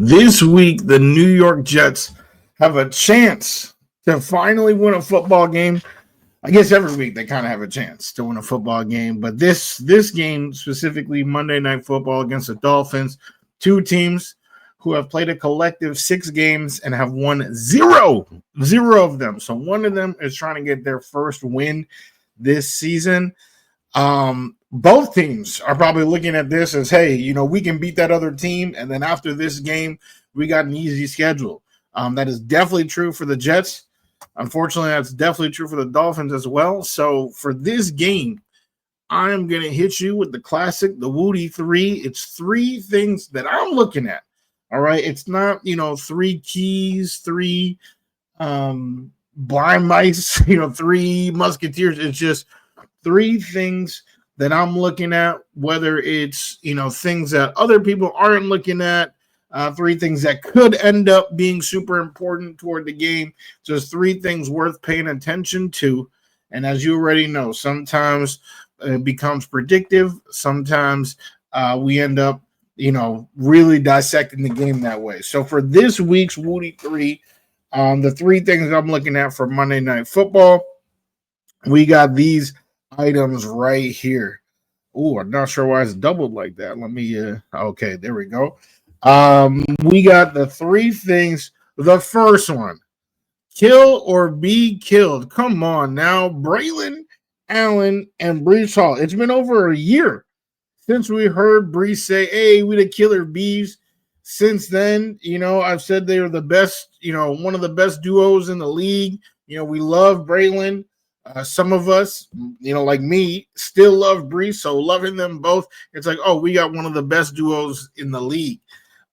This week, the New York Jets have a chance to finally win a football game. I guess every week they kind of have a chance to win a football game, but this game specifically, Monday Night Football against the Dolphins, two teams who have played a collective 6 games and have won zero of them. So one of them is trying to get their first win this season. Both teams are probably looking at this as, hey, we can beat that other team, and then after this game, we got an easy schedule. That is definitely true for the Jets. Unfortunately, that's definitely true for the Dolphins as well. So for this game, I am going to hit you with the classic, the Wudi3. It's 3 things that I'm looking at. All right. It's not, 3 keys, 3 blind mice, 3 musketeers. It's just 3 things that I'm looking at, whether it's, things that other people aren't looking at, 3 things that could end up being super important toward the game. Just 3 things worth paying attention to. And as you already know, sometimes it becomes predictive. Sometimes we end up, really dissecting the game that way. So for this week's Wudi3, the 3 things I'm looking at for Monday Night Football, we got these items right here. Oh, I'm not sure why it's doubled like that. Let me, okay, there we go. We got the 3 things. The first one, kill or be killed. Come on now, Braylon Allen and Breece Hall. It's been over a year since we heard Breece say, hey, we the killer bees. Since then, I've said they are the best, one of the best duos in the league. We love Braylon. Some of us, like me, still love Breece, so loving them both. It's like, oh, we got one of the best duos in the league.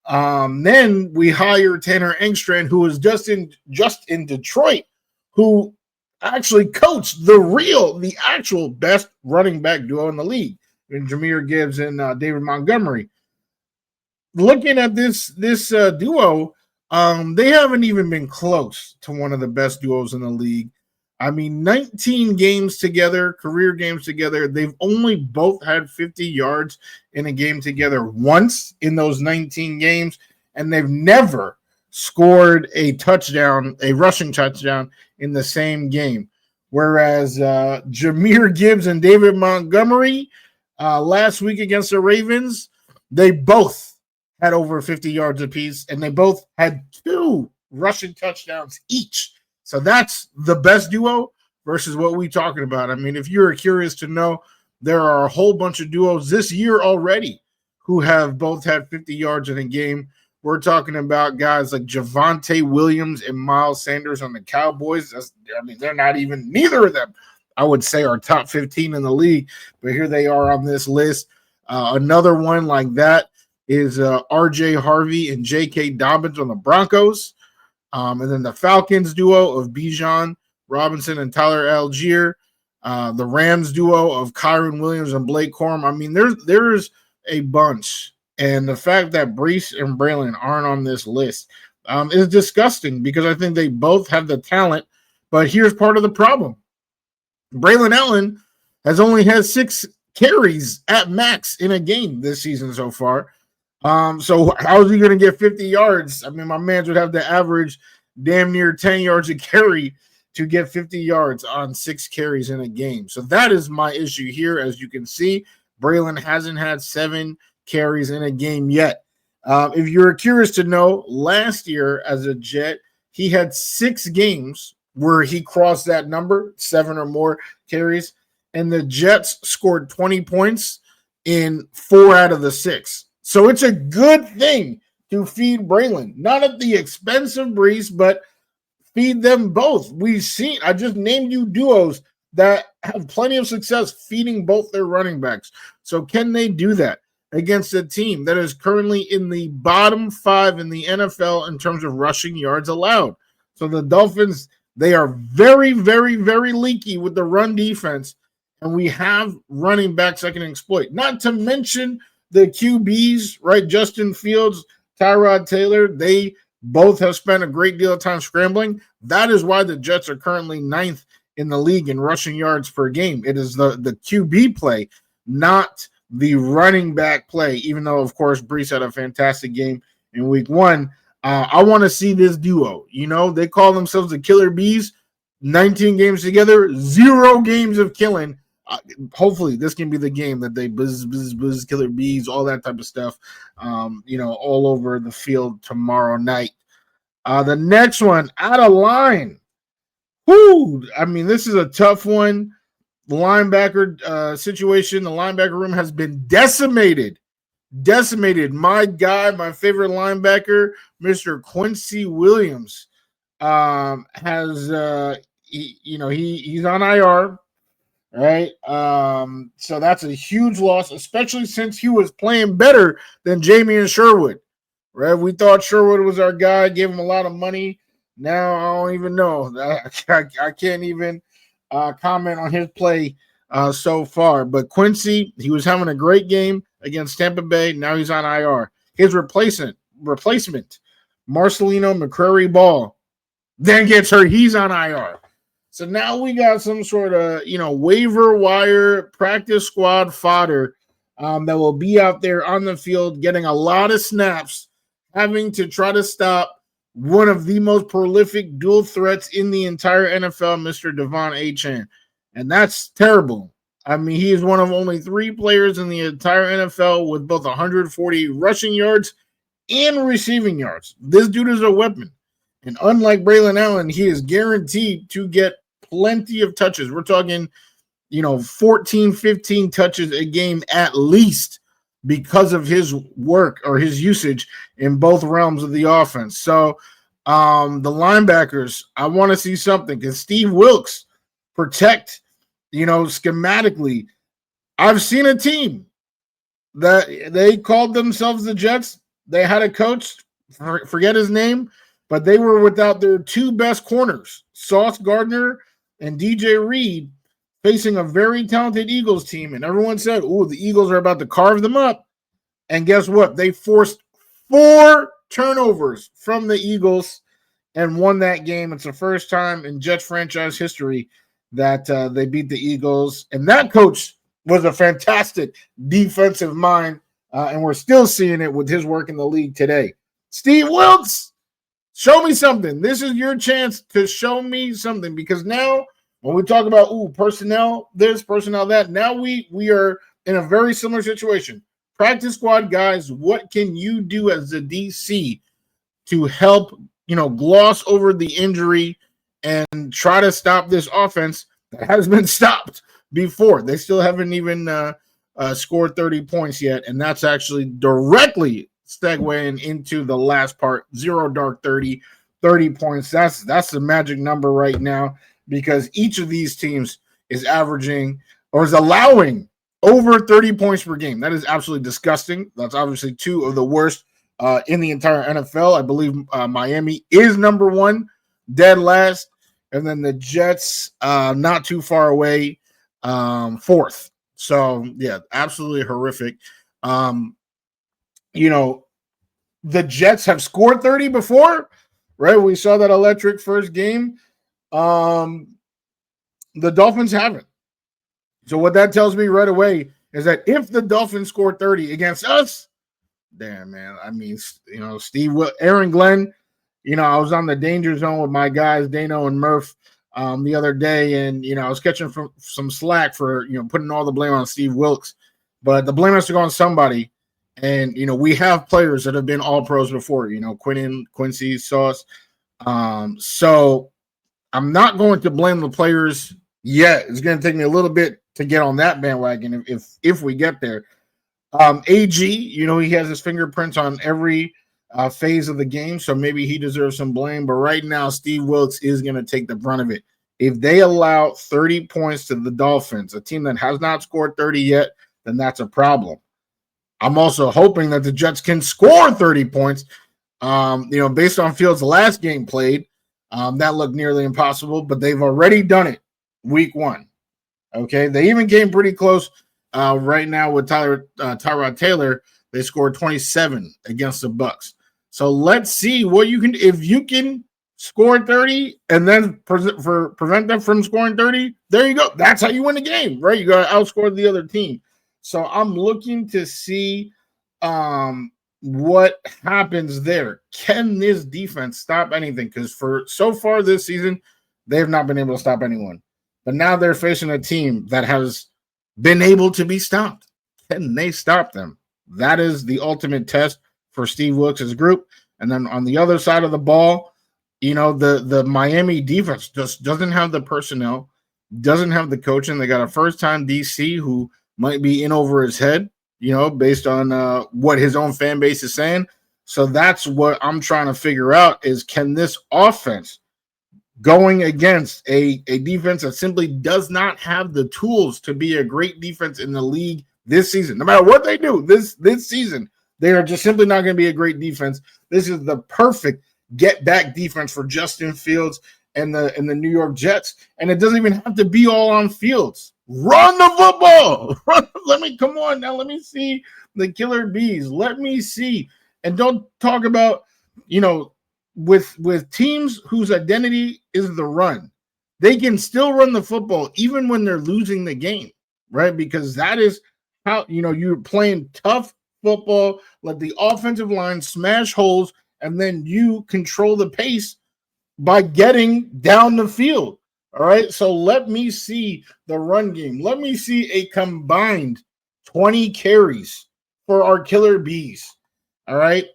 Then we hired Tanner Engstrand, who was just in Detroit, who actually coached the actual best running back duo in the league, in Jahmyr Gibbs and David Montgomery. Looking at this duo, they haven't even been close to one of the best duos in the league. I mean, 19 games together, career games together. They've only both had 50 yards in a game together once in those 19 games, and they've never scored a rushing touchdown in the same game. Whereas Jahmyr Gibbs and David Montgomery last week against the Ravens, they both had over 50 yards apiece, and they both had 2 rushing touchdowns each. So that's the best duo versus what we're talking about. I mean, if you're curious to know, there are a whole bunch of duos this year already who have both had 50 yards in a game. We're talking about guys like Javonte Williams and Miles Sanders on the Cowboys. They're not even, neither of them, I would say, are top 15 in the league, but here they are on this list. Another one like that is R.J. Harvey and J.K. Dobbins on the Broncos. And then the Falcons duo of Bijan Robinson and Tyler Algier. The Rams duo of Kyron Williams and Blake Corum. I mean, there's a bunch. And the fact that Breece and Braylon aren't on this list is disgusting because I think they both have the talent. But here's part of the problem. Braylon Allen has only had 6 carries at max in a game this season so far. So how is he going to get 50 yards? I mean, my man would have to average damn near 10 yards a carry to get 50 yards on 6 carries in a game. So that is my issue here. As you can see, Braylon hasn't had 7 carries in a game yet. If you're curious to know, last year as a Jet, he had 6 games where he crossed that number, 7 or more carries, and the Jets scored 20 points in 4 out of the 6. So it's a good thing to feed Braylon, not at the expense of Breece, but feed them both. I just named you duos that have plenty of success feeding both their running backs. So can they do that against a team that is currently in the bottom 5 in the NFL in terms of rushing yards allowed? So the Dolphins, they are very, very, very leaky with the run defense, and we have running backs that can exploit. Not to mention the QBs, right? Justin Fields, Tyrod Taylor, they both have spent a great deal of time scrambling. That is why the Jets are currently 9th in the league in rushing yards per game. It is the QB play, not the running back play, even though, of course, Breece had a fantastic game in week 1. I want to see this duo. They call themselves the Killer Bees. 19 games together, 0 games of killing. Hopefully, this can be the game that they buzz, Killer Bees, all that type of stuff, all over the field tomorrow night. The next one, out of line. Whoo! I mean, this is a tough one. The linebacker situation, the linebacker room has been decimated. My guy, my favorite linebacker, Mr. Quincy Williams, he's on IR, right? So that's a huge loss, especially since he was playing better than Jamie Sherwood, right? We thought Sherwood was our guy, gave him a lot of money. Now I don't even know. I can't even comment on his play so far. But Quincy, he was having a great game against Tampa Bay. Now he's on IR. His replacement, Marcelino McCrary Ball, then gets hurt. He's on IR. So now we got some sort of, waiver wire practice squad fodder that will be out there on the field getting a lot of snaps, having to try to stop one of the most prolific dual threats in the entire NFL, Mr. Devon Achane. And that's terrible. I mean, he is one of only 3 players in the entire NFL with both 140 rushing yards and receiving yards. This dude is a weapon. And unlike Braylon Allen, he is guaranteed to get plenty of touches. We're talking, 14, 15 touches a game at least because of his work or his usage in both realms of the offense. So the linebackers, I want to see something because Steve Wilks protect, schematically. I've seen a team that they called themselves the Jets. They had a coach, forget his name, but they were without their 2 best corners, Sauce Gardner and DJ Reed, facing a very talented Eagles team. And everyone said, the Eagles are about to carve them up. And guess what? They forced 4 turnovers from the Eagles and won that game. It's the first time in Jets franchise history that they beat the Eagles. And that coach was a fantastic defensive mind. And we're still seeing it with his work in the league today. Steve Wilks, show me something. This is your chance to show me something, because now when we talk about personnel this, personnel that, now we are in a very similar situation. Practice squad guys, what can you do as the DC to help, gloss over the injury and try to stop this offense that has been stopped before? They still haven't even scored 30 points yet, and that's actually directly segueing into the last part. 0 dark 30 points. That's the magic number right now, because each of these teams is averaging or is allowing over 30 points per game. That is absolutely disgusting. That's obviously 2 of the worst in the entire NFL. I believe Miami is number 1, dead last, and then the Jets not too far away, 4th. So yeah, absolutely horrific. The Jets have scored 30 before, right? We saw that electric first game. The Dolphins haven't. So what that tells me right away is that if the Dolphins score 30 against us, damn, man. I mean, Aaron Glenn, I was on the danger zone with my guys, Dano and Murph, the other day, and, I was catching some slack for, putting all the blame on Steve Wilks. But the blame has to go on somebody. And, we have players that have been all pros before, Quincy, Sauce. So I'm not going to blame the players yet. It's going to take me a little bit to get on that bandwagon if we get there. AG, he has his fingerprints on every phase of the game, so maybe he deserves some blame. But right now, Steve Wilks is going to take the brunt of it. If they allow 30 points to the Dolphins, a team that has not scored 30 yet, then that's a problem. I'm also hoping that the Jets can score 30 points. Based on Fields' last game played, that looked nearly impossible, but they've already done it week 1. Okay, they even came pretty close right now with Tyrod Taylor. They scored 27 against the Bucs. So let's see what you can, if you can score 30 and then prevent them from scoring 30. There you go. That's how you win the game, right? You got to outscore the other team. So I'm looking to see what happens there? Can this defense stop anything? Because for so far this season, they have not been able to stop anyone. But now they're facing a team that has been able to be stopped. Can they stop them? That is the ultimate test for Steve Wilks' group. And then on the other side of the ball, the Miami defense just doesn't have the personnel, doesn't have the coaching. They got a first-time DC who might be in over his head, based on what his own fan base is saying. So that's what I'm trying to figure out is, can this offense, going against a defense that simply does not have the tools to be a great defense in the league this season, no matter what they do this season, they are just simply not going to be a great defense. This is the perfect get-back defense for Justin Fields and the New York Jets. And it doesn't even have to be all on Fields. Run the football. Come on now. Let me see the killer bees. Let me see. And don't talk about, with teams whose identity is the run, they can still run the football even when they're losing the game, right? Because that is how, you're playing tough football, let the offensive line smash holes, and then you control the pace by getting down the field. All right. So let me see the run game. Let me see a combined 20 carries for our killer bees. All right.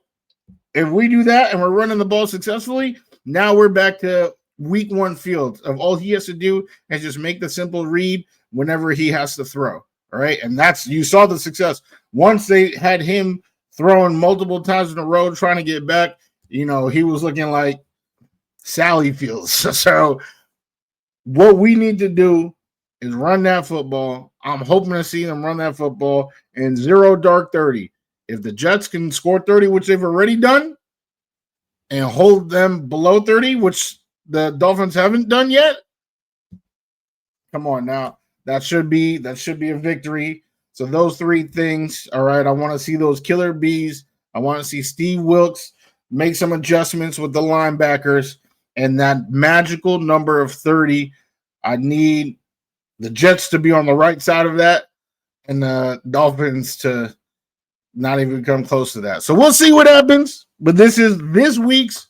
If we do that and we're running the ball successfully, now we're back to week one Fields. Of all he has to do is just make the simple read whenever he has to throw. All right. And you saw the success. Once they had him throwing multiple times in a row, trying to get back, he was looking like Sally Fields. So what we need to do is run that football. I'm hoping to see them run that football in 0 dark 30. If the Jets can score 30, which they've already done, and hold them below 30, which the Dolphins haven't done yet, come on now. That should be a victory. So those three things, all right, I want to see those killer bees. I want to see Steve Wilks make some adjustments with the linebackers, and that magical number of 30. I need the Jets to be on the right side of that and the Dolphins to not even come close to that. So we'll see what happens. But this is this week's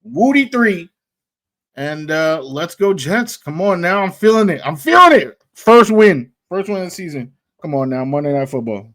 Wudi3. And let's go Jets. Come on now. I'm feeling it. First win of the season. Come on now. Monday Night Football.